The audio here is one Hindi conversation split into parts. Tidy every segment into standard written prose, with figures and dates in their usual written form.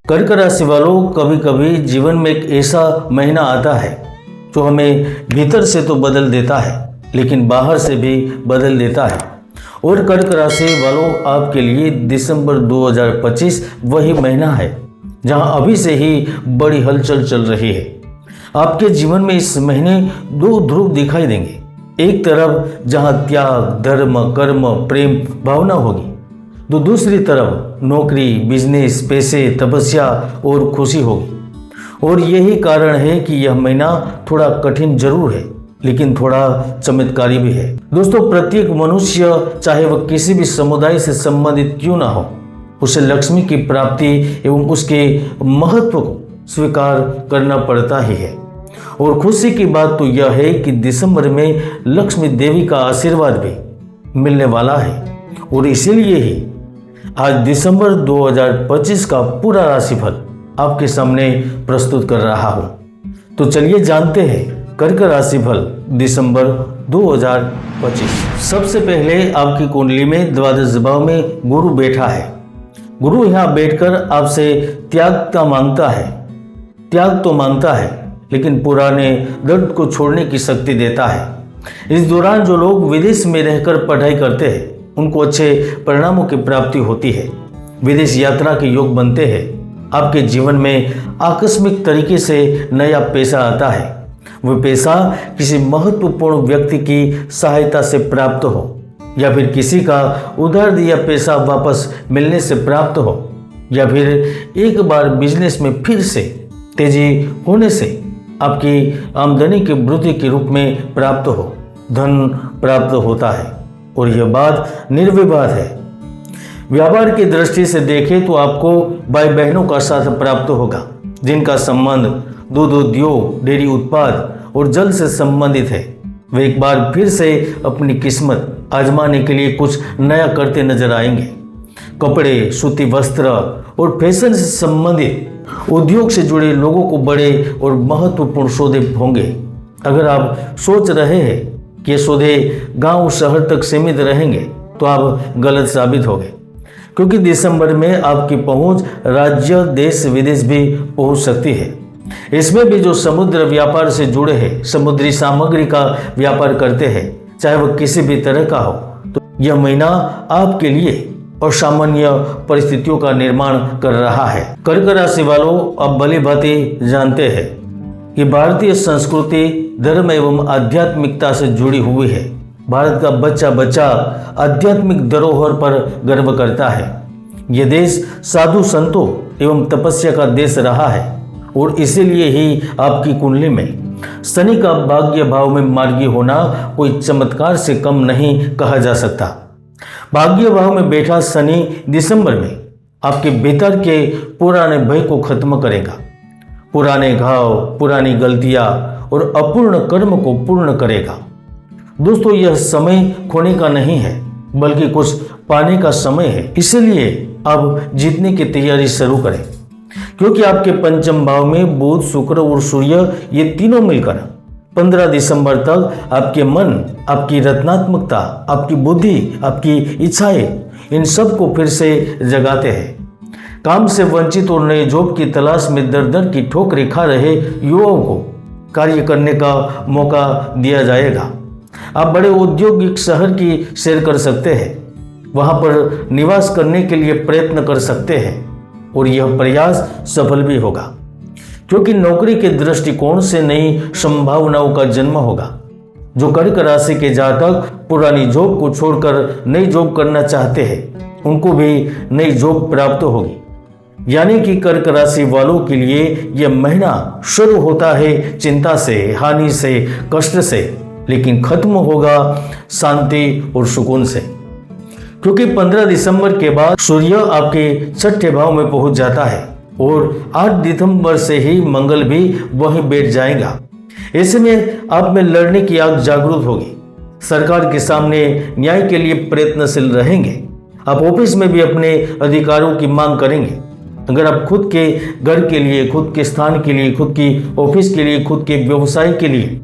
कर्क राशि वालों, कभी कभी जीवन में एक ऐसा महीना आता है जो हमें भीतर से तो बदल देता है लेकिन बाहर से भी बदल देता है। और कर्क राशि वालों, आपके लिए दिसंबर 2025 वही महीना है जहां अभी से ही बड़ी हलचल चल रही है। आपके जीवन में इस महीने दो ध्रुव दिखाई देंगे। एक तरफ जहां त्याग, धर्म, कर्म, प्रेम भावना होगी, तो दूसरी तरफ नौकरी, बिजनेस, पैसे, तपस्या और खुशी होगी। और यही कारण है कि यह महीना थोड़ा कठिन जरूर है लेकिन थोड़ा चमत्कारी भी है। दोस्तों, प्रत्येक मनुष्य चाहे वह किसी भी समुदाय से संबंधित क्यों ना हो, उसे लक्ष्मी की प्राप्ति एवं उसके महत्व को स्वीकार करना पड़ता ही है। और खुशी की बात तो यह है कि दिसंबर में लक्ष्मी देवी का आशीर्वाद भी मिलने वाला है। और इसीलिए ही आज दिसंबर 2025 का पूरा राशिफल आपके सामने प्रस्तुत कर रहा हूं। तो चलिए जानते हैं कर्क राशिफल दिसंबर 2025। सबसे पहले आपकी कुंडली में द्वादश भाव में गुरु बैठा है। गुरु यहाँ बैठकर आपसे त्याग तो मांगता है लेकिन पुराने दर्द को छोड़ने की शक्ति देता है। इस दौरान जो लोग विदेश में रहकर पढ़ाई करते हैं उनको अच्छे परिणामों की प्राप्ति होती है। विदेश यात्रा के योग बनते हैं। आपके जीवन में आकस्मिक तरीके से नया पैसा आता है। वह पैसा किसी महत्वपूर्ण व्यक्ति की सहायता से प्राप्त हो या फिर किसी का उधार दिया पैसा वापस मिलने से प्राप्त हो या फिर एक बार बिजनेस में फिर से तेजी होने से आपकी आमदनी की वृद्धि के रूप में प्राप्त हो, धन प्राप्त होता है। और यह बात निर्विवाद है। व्यापार की दृष्टि से देखें तो आपको भाई बहनों का साथ प्राप्त होगा जिनका संबंध दूध उद्योग, डेयरी उत्पाद और जल से संबंधित है। वे एक बार फिर से अपनी किस्मत आजमाने के लिए कुछ नया करते नजर आएंगे। कपड़े, सूती वस्त्र और फैशन से संबंधित उद्योग से जुड़े लोगों को बड़े और महत्वपूर्ण सौदे होंगे। अगर आप सोच रहे हैं कि ये सौदे गांव शहर तक सीमित रहेंगे तो आप गलत साबित होंगे, क्योंकि दिसंबर में आपकी पहुंच राज्य, देश, विदेश भी पहुंच सकती है। इसमें भी जो समुद्र व्यापार से जुड़े हैं, समुद्री सामग्री का व्यापार करते हैं, चाहे वह किसी भी तरह का हो, तो यह महीना आपके लिए असामान्य परिस्थितियों का निर्माण कर रहा है। कर्क राशि वालों, आप भली भांति जानते हैं कि भारतीय संस्कृति धर्म एवं आध्यात्मिकता से जुड़ी हुई है। भारत का बच्चा बच्चा आध्यात्मिक धरोहर पर गर्व करता है। यह देश साधु संतों एवं तपस्या का देश रहा है और इसीलिए ही आपकी कुंडली में शनि का भाग्य भाव में मार्गी होना कोई चमत्कार से कम नहीं कहा जा सकता। भाग्य भाव में बैठा शनि दिसंबर में आपके भीतर के पुराने भय को खत्म करेगा, पुराने घाव, पुरानी गलतियां और अपूर्ण कर्म को पूर्ण करेगा। दोस्तों, यह समय खोने का नहीं है बल्कि कुछ पाने का समय है। इसलिए अब जीतने की तैयारी शुरू करें, क्योंकि आपके पंचम भाव में बुध, शुक्र और सूर्य ये तीनों मिलकर 15 दिसंबर तक आपके मन, आपकी रचनात्मकता, आपकी बुद्धि, आपकी इच्छाएं, इन सब को फिर से जगाते हैं। काम से वंचित और नए जॉब की तलाश में दर दर की ठोकरें खा रहे युवाओं को कार्य करने का मौका दिया जाएगा। आप बड़े औद्योगिक शहर की सैर कर सकते हैं, वहां पर निवास करने के लिए प्रयत्न कर सकते हैं और यह प्रयास सफल भी होगा, क्योंकि नौकरी के दृष्टिकोण से नई संभावनाओं का जन्म होगा। जो कर्क राशि के जातक पुरानी जॉब को छोड़कर नई जॉब करना चाहते हैं उनको भी नई जॉब प्राप्त होगी। यानी कि कर्क राशि वालों के लिए यह महीना शुरू होता है चिंता से, हानि से, कष्ट से, लेकिन खत्म होगा शांति और सुकून से, क्योंकि 15 दिसंबर के बाद सूर्य आपके छठे भाव में पहुंच जाता है और 8 दिसंबर से ही मंगल भी वहीं बैठ जाएगा। ऐसे में आप में लड़ने की आग जागृत होगी। सरकार के सामने न्याय के लिए प्रयत्नशील रहेंगे। आप ऑफिस में भी अपने अधिकारों की मांग करेंगे। अगर आप खुद के घर के लिए, खुद के स्थान के लिए, खुद की ऑफिस के लिए, खुद के व्यवसाय के लिए,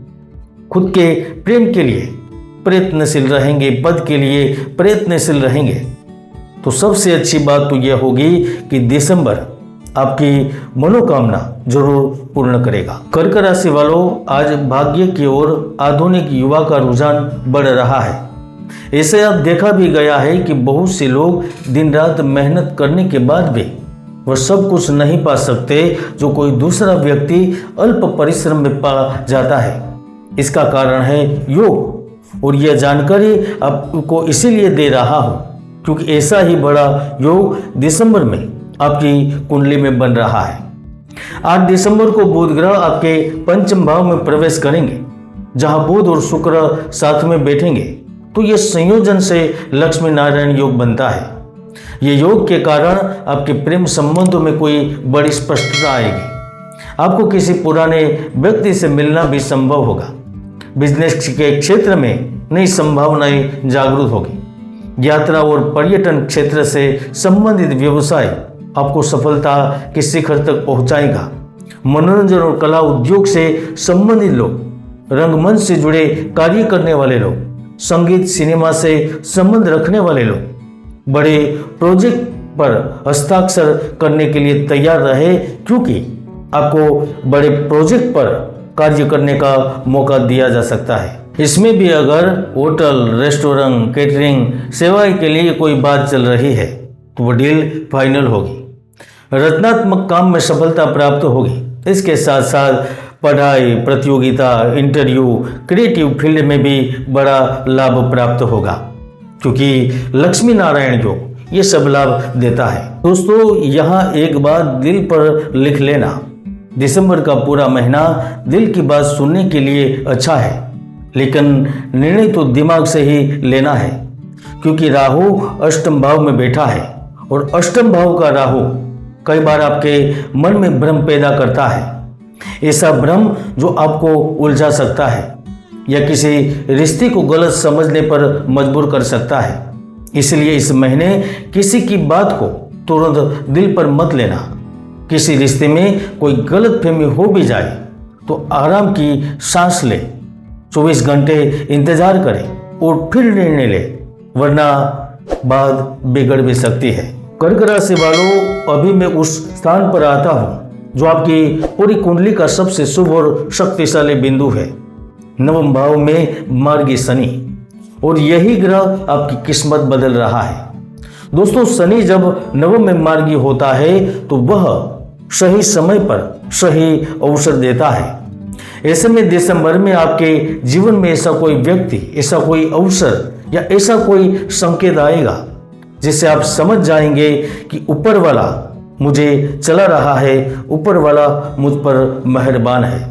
खुद के प्रेम के लिए प्रयत्नशील रहेंगे, पद के लिए प्रयत्नशील रहेंगे, तो सबसे अच्छी बात तो यह होगी कि दिसंबर आपकी मनोकामना जरूर पूर्ण करेगा। कर्क राशि वालों, आज भाग्य की ओर आधुनिक युवा का रुझान बढ़ रहा है। ऐसे अब देखा भी गया है कि बहुत से लोग दिन रात मेहनत करने के बाद भी वह सब कुछ नहीं पा सकते जो कोई दूसरा व्यक्ति अल्प परिश्रम में पा जाता है। इसका कारण है योग, और यह जानकारी आपको इसीलिए दे रहा हूँ क्योंकि ऐसा ही बड़ा योग दिसंबर में आपकी कुंडली में बन रहा है। 8 दिसंबर को बुध ग्रह आपके पंचम भाव में प्रवेश करेंगे, जहां बुध और शुक्र साथ में बैठेंगे, तो यह संयोजन से लक्ष्मी नारायण योग बनता है। ये योग के कारण आपके प्रेम संबंधों में कोई बड़ी स्पष्टता आएगी। आपको किसी पुराने व्यक्ति से मिलना भी संभव होगा। बिजनेस के क्षेत्र में नई संभावनाएं जागृत होगी। यात्रा और पर्यटन क्षेत्र से संबंधित व्यवसाय आपको सफलता के शिखर तक पहुंचाएगा। मनोरंजन और कला उद्योग से संबंधित लोग, रंगमंच से जुड़े कार्य करने वाले लोग, संगीत सिनेमा से संबंध रखने वाले लोग बड़े प्रोजेक्ट पर हस्ताक्षर करने के लिए तैयार रहे, क्योंकि आपको बड़े प्रोजेक्ट पर कार्य करने का मौका दिया जा सकता है। इसमें भी अगर होटल, रेस्टोरेंट, कैटरिंग सेवाएं के लिए कोई बात चल रही है तो वो डील फाइनल होगी। रचनात्मक काम में सफलता प्राप्त होगी। इसके साथ साथ पढ़ाई, प्रतियोगिता, इंटरव्यू, क्रिएटिव फील्ड में भी बड़ा लाभ प्राप्त होगा, क्योंकि लक्ष्मी नारायण योग ये सब लाभ देता है। दोस्तों, यहाँ एक बात दिल पर लिख लेना, दिसंबर का पूरा महीना दिल की बात सुनने के लिए अच्छा है, लेकिन निर्णय तो दिमाग से ही लेना है, क्योंकि राहु अष्टम भाव में बैठा है, और अष्टम भाव का राहु कई बार आपके मन में भ्रम पैदा करता है। ऐसा भ्रम जो आपको उलझा सकता है या किसी रिश्ते को गलत समझने पर मजबूर कर सकता है। इसलिए इस महीने किसी की बात को तुरंत दिल पर मत लेना। किसी रिश्ते में कोई गलतफहमी हो भी जाए तो आराम की सांस ले, 24 घंटे इंतजार करें और फिर निर्णय ले, वरना बात बिगड़ भी सकती है। कर्क राशि वालों, अभी मैं उस स्थान पर आता हूँ जो आपकी पूरी कुंडली का सबसे शुभ और शक्तिशाली बिंदु है। नवम भाव में मार्गी शनि, और यही ग्रह आपकी किस्मत बदल रहा है। दोस्तों, शनि जब नवम में मार्गी होता है तो वह सही समय पर सही अवसर देता है। ऐसे में दिसंबर में आपके जीवन में ऐसा कोई व्यक्ति, ऐसा कोई अवसर या ऐसा कोई संकेत आएगा जिससे आप समझ जाएंगे कि ऊपर वाला मुझे चला रहा है, ऊपर वाला मुझ पर मेहरबान है।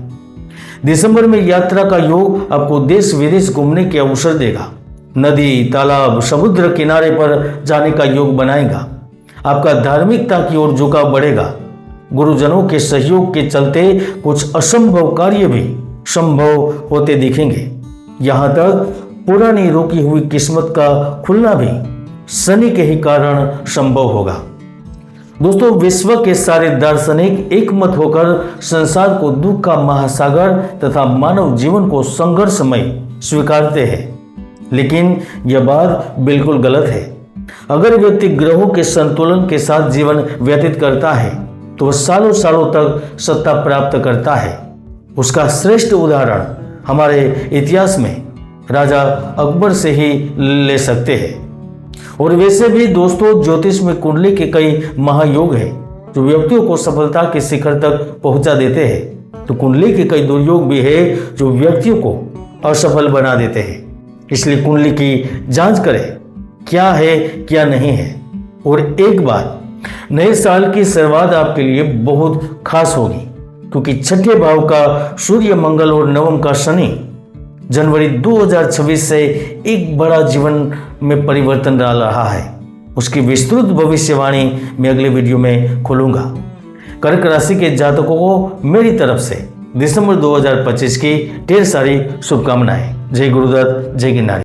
दिसंबर में यात्रा का योग आपको देश विदेश घूमने के अवसर देगा। नदी, तालाब, समुद्र किनारे पर जाने का योग बनाएगा। आपका धार्मिकता की ओर झुकाव बढ़ेगा। गुरुजनों के सहयोग के चलते कुछ असंभव कार्य भी संभव होते दिखेंगे। यहाँ तक पुरानी रोकी हुई किस्मत का खुलना भी शनि के ही कारण संभव होगा। दोस्तों, विश्व के सारे दार्शनिक एकमत होकर संसार को दुख का महासागर तथा मानव जीवन को संघर्षमय स्वीकारते हैं, लेकिन यह बात बिल्कुल गलत है। अगर व्यक्ति ग्रहों के संतुलन के साथ जीवन व्यतीत करता है तो वह सालों सालों तक सत्ता प्राप्त करता है। उसका श्रेष्ठ उदाहरण हमारे इतिहास में राजा अकबर से ही ले सकते हैं। और वैसे भी दोस्तों, ज्योतिष में कुंडली के कई महायोग हैं जो व्यक्तियों को सफलता के शिखर तक पहुंचा देते हैं, तो कुंडली के कई दुर्योग भी है जो व्यक्तियों को असफल बना देते हैं। इसलिए कुंडली की जांच करें, क्या है क्या नहीं है। और एक बात, नए साल की शुरुआत आपके लिए बहुत खास होगी, क्योंकि छठे भाव का सूर्य, मंगल और नवम का शनि जनवरी 2026 से एक बड़ा जीवन में परिवर्तन डाल रहा है। उसकी विस्तृत भविष्यवाणी मैं अगले वीडियो में खोलूंगा। कर्क राशि के जातकों को मेरी तरफ से दिसंबर 2025 की ढेर सारी शुभकामनाएं। जय गुरुदत्त, जय गिरनारी।